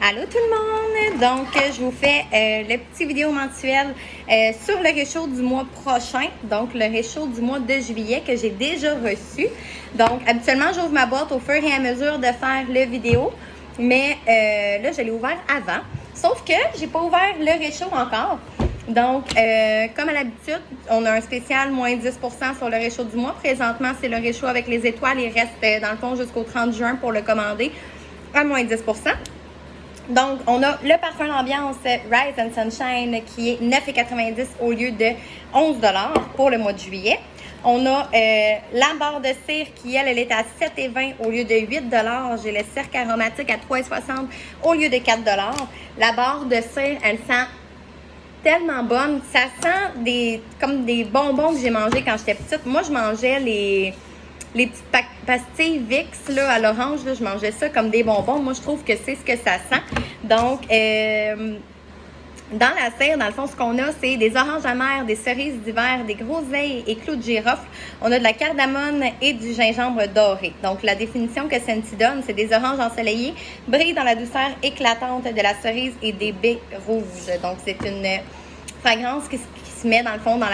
Allô tout le monde! Donc, je vous fais le petit vidéo mensuel sur le réchaud du mois prochain. Donc, le réchaud du mois de juillet que j'ai déjà reçu. Donc, habituellement, j'ouvre ma boîte au fur et à mesure de faire le vidéo. Mais là, je l'ai ouvert avant. Sauf que j'ai pas ouvert le réchaud encore. Donc, comme à l'habitude, on a un spécial moins 10% sur le réchaud du mois. Présentement, c'est le réchaud avec les étoiles. Il reste, dans le fond, jusqu'au 30 juin pour le commander à moins 10%. Donc, on a le parfum d'ambiance Rise and Sunshine qui est 9,90$ au lieu de 11$ pour le mois de juillet. On a la barre de cire qui, elle est à 7,20$ au lieu de 8$. J'ai le cercle aromatique à 3,60$ au lieu de 4$. La barre de cire, elle sent tellement bonne. Ça sent comme des bonbons que j'ai mangés quand j'étais petite. Moi, je mangeais les petites pastilles Vicks là, à l'orange, là, je mangeais ça comme des bonbons. Moi, je trouve que c'est ce que ça sent. Donc, dans la cire, dans le fond, ce qu'on a, c'est des oranges amères, des cerises d'hiver, des groseilles et clous de girofle. On a de la cardamone et du gingembre doré. Donc, la définition que Scentsy donne, c'est des oranges ensoleillées, brillent dans la douceur éclatante de la cerise et des baies rouges. Donc, c'est une fragrance qui se met, dans le fond, dans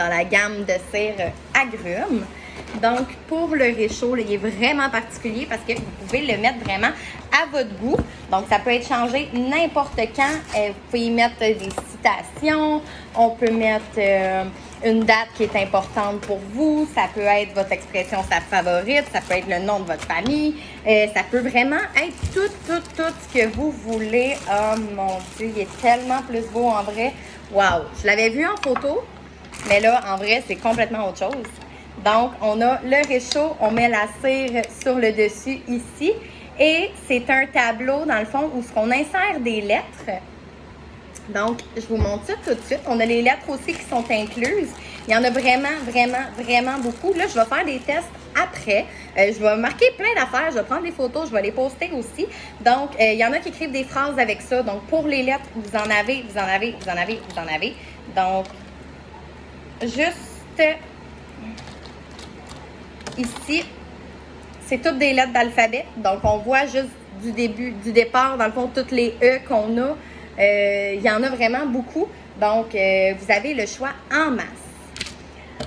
la gamme de cire agrumes. Donc, pour le réchaud, là, il est vraiment particulier parce que vous pouvez le mettre vraiment à votre goût. Donc, ça peut être changé n'importe quand. Vous pouvez y mettre des citations. On peut mettre une date qui est importante pour vous. Ça peut être votre expression sa favorite. Ça peut être le nom de votre famille. Ça peut vraiment être tout ce que vous voulez. Oh mon Dieu, il est tellement plus beau en vrai. Wow! Je l'avais vu en photo. Mais là, en vrai, c'est complètement autre chose. Donc, on a le réchaud, on met la cire sur le dessus ici. Et c'est un tableau, dans le fond, où on insère des lettres. Donc, je vous montre ça tout de suite. On a les lettres aussi qui sont incluses. Il y en a vraiment beaucoup. Là, je vais faire des tests après. Je vais marquer plein d'affaires. Je vais prendre des photos. Je vais les poster aussi. Donc, il y en a qui écrivent des phrases avec ça. Donc, pour les lettres, vous en avez. Donc, juste ici, c'est toutes des lettres d'alphabet. Donc, on voit juste du départ, dans le fond, toutes les E qu'on a. Il y en a vraiment beaucoup. Donc, vous avez le choix en masse.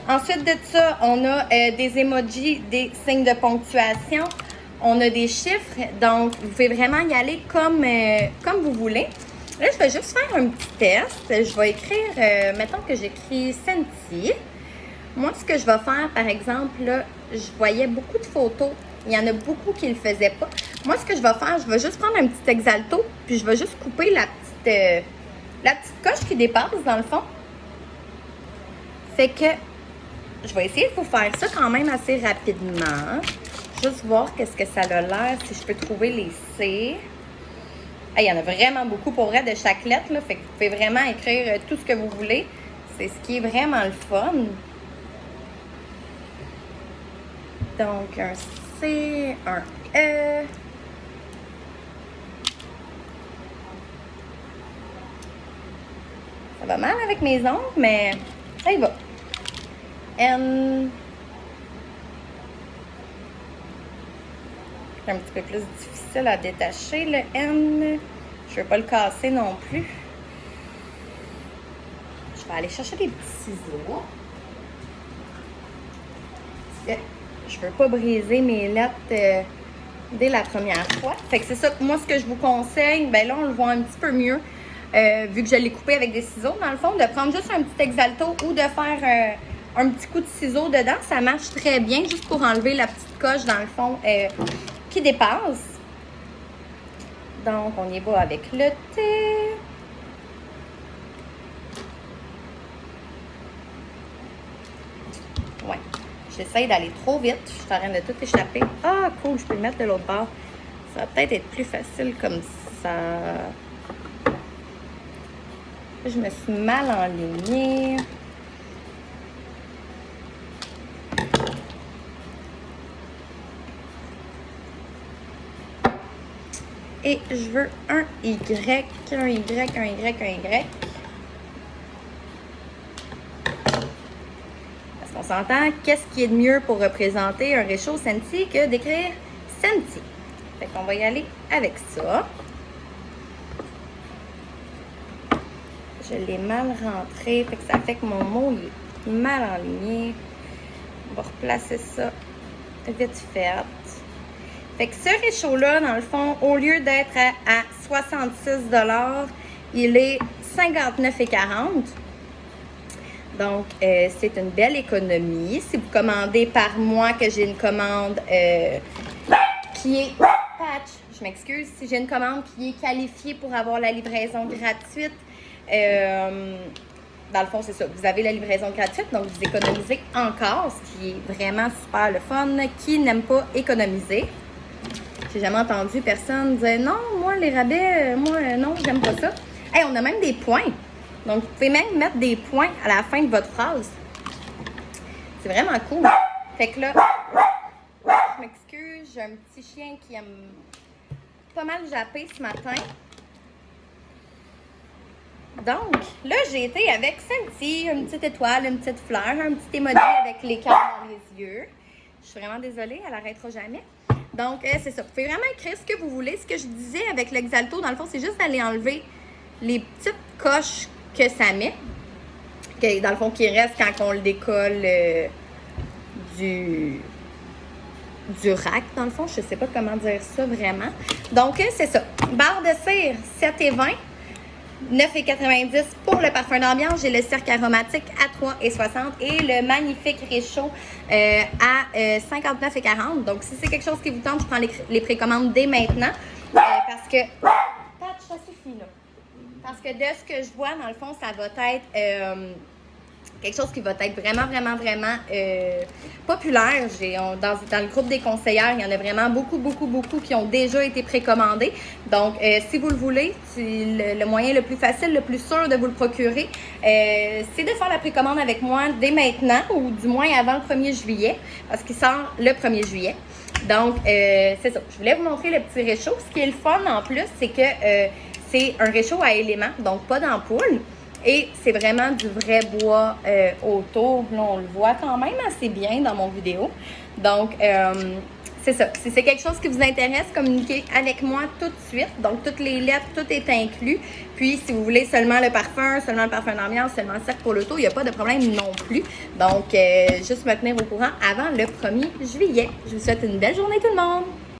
Ensuite de ça, on a des emojis, des signes de ponctuation. On a des chiffres. Donc, vous pouvez vraiment y aller comme vous voulez. Là, je vais juste faire un petit test. Je vais écrire, mettons que j'écris Scentsy. Moi, ce que je vais faire, par exemple, là, je voyais beaucoup de photos. Il y en a beaucoup qui ne le faisaient pas. Moi, ce que je vais faire, je vais juste prendre un petit exalto, puis je vais juste couper la petite coche qui dépasse, dans le fond. Fait que je vais essayer de vous faire ça quand même assez rapidement. Juste voir qu'est-ce que ça a l'air, si je peux trouver les C. Il y en a vraiment beaucoup pour vrai de chaque lettre, là. Fait que vous pouvez vraiment écrire tout ce que vous voulez. C'est ce qui est vraiment le fun. Donc, un C, un E. Ça va mal avec mes ongles, mais ça y va. N. C'est un petit peu plus difficile à détacher, le N. Je ne veux pas le casser non plus. Je vais aller chercher des petits ciseaux. Je ne veux pas briser mes lettres dès la première fois. Fait que c'est ça, moi, ce que je vous conseille, ben là, on le voit un petit peu mieux, vu que je l'ai coupé avec des ciseaux, dans le fond, de prendre juste un petit exalto ou de faire un petit coup de ciseau dedans. Ça marche très bien, juste pour enlever la petite coche, dans le fond, qui dépasse. Donc, on y va avec le T. Ouais. J'essaye d'aller trop vite. Je suis en train de tout échapper. Ah, cool, je peux le mettre de l'autre bord. Ça va peut-être être plus facile comme ça. Je me suis mal enlignée. Et je veux un Y. On s'entend, qu'est-ce qui est de mieux pour représenter un réchaud Scentsy que d'écrire Scentsy? Fait qu'on va y aller avec ça. Je l'ai mal rentré, fait que ça fait que mon mot il est mal enligné. On va replacer ça vite fait. Fait que ce réchaud-là, dans le fond, au lieu d'être à 66 $, il est 59,40 $. Donc, c'est une belle économie. Si vous commandez par mois, que j'ai une commande qui est... Patch, je m'excuse. Si j'ai une commande qui est qualifiée pour avoir la livraison gratuite, dans le fond, c'est ça. Vous avez la livraison gratuite, donc vous économisez encore, ce qui est vraiment super le fun. Qui n'aime pas économiser? J'ai jamais entendu personne dire non, moi, les rabais, non, j'aime pas ça. Hey, on a même des points. Donc, vous pouvez même mettre des points à la fin de votre phrase. C'est vraiment cool. Fait que là, je m'excuse, j'ai un petit chien qui aime pas mal japper ce matin. Donc, là, j'ai été avec Cynthia, une petite étoile, une petite fleur, un petit emoji avec les cœurs dans les yeux. Je suis vraiment désolée, elle n'arrêtera jamais. Donc, c'est ça. Vous pouvez vraiment écrire ce que vous voulez. Ce que je disais avec l'Exalto, dans le fond, c'est juste d'aller enlever les petites coches que ça met. Dans le fond, qui reste quand on le décolle du rack, dans le fond. Je ne sais pas comment dire ça vraiment. Donc, c'est ça. Barre de cire, 7,20 $. 9,90 $ pour le parfum d'ambiance. J'ai le cercle aromatique à 3,60 $ et le magnifique réchaud à 59,40 $. Donc, si c'est quelque chose qui vous tente, je prends les précommandes dès maintenant. Parce que... Patch, ça suffit, là. Parce que de ce que je vois, dans le fond, ça va être quelque chose qui va être vraiment populaire. Dans le groupe des conseillères, il y en a vraiment beaucoup qui ont déjà été précommandés. Donc, si vous le voulez, le moyen le plus facile, le plus sûr de vous le procurer, c'est de faire la précommande avec moi dès maintenant ou du moins avant le 1er juillet parce qu'il sort le 1er juillet. Donc, c'est ça. Je voulais vous montrer le petit réchaud. Ce qui est le fun en plus, c'est que c'est un réchaud à éléments, donc pas d'ampoule. Et c'est vraiment du vrai bois autour. Là, on le voit quand même assez bien dans mon vidéo. Donc, c'est ça. Si c'est quelque chose qui vous intéresse, communiquez avec moi tout de suite. Donc, toutes les lettres, tout est inclus. Puis, si vous voulez seulement le parfum d'ambiance, seulement le cercle pour l'auto, il n'y a pas de problème non plus. Donc, juste me tenir au courant avant le 1er juillet. Je vous souhaite une belle journée tout le monde!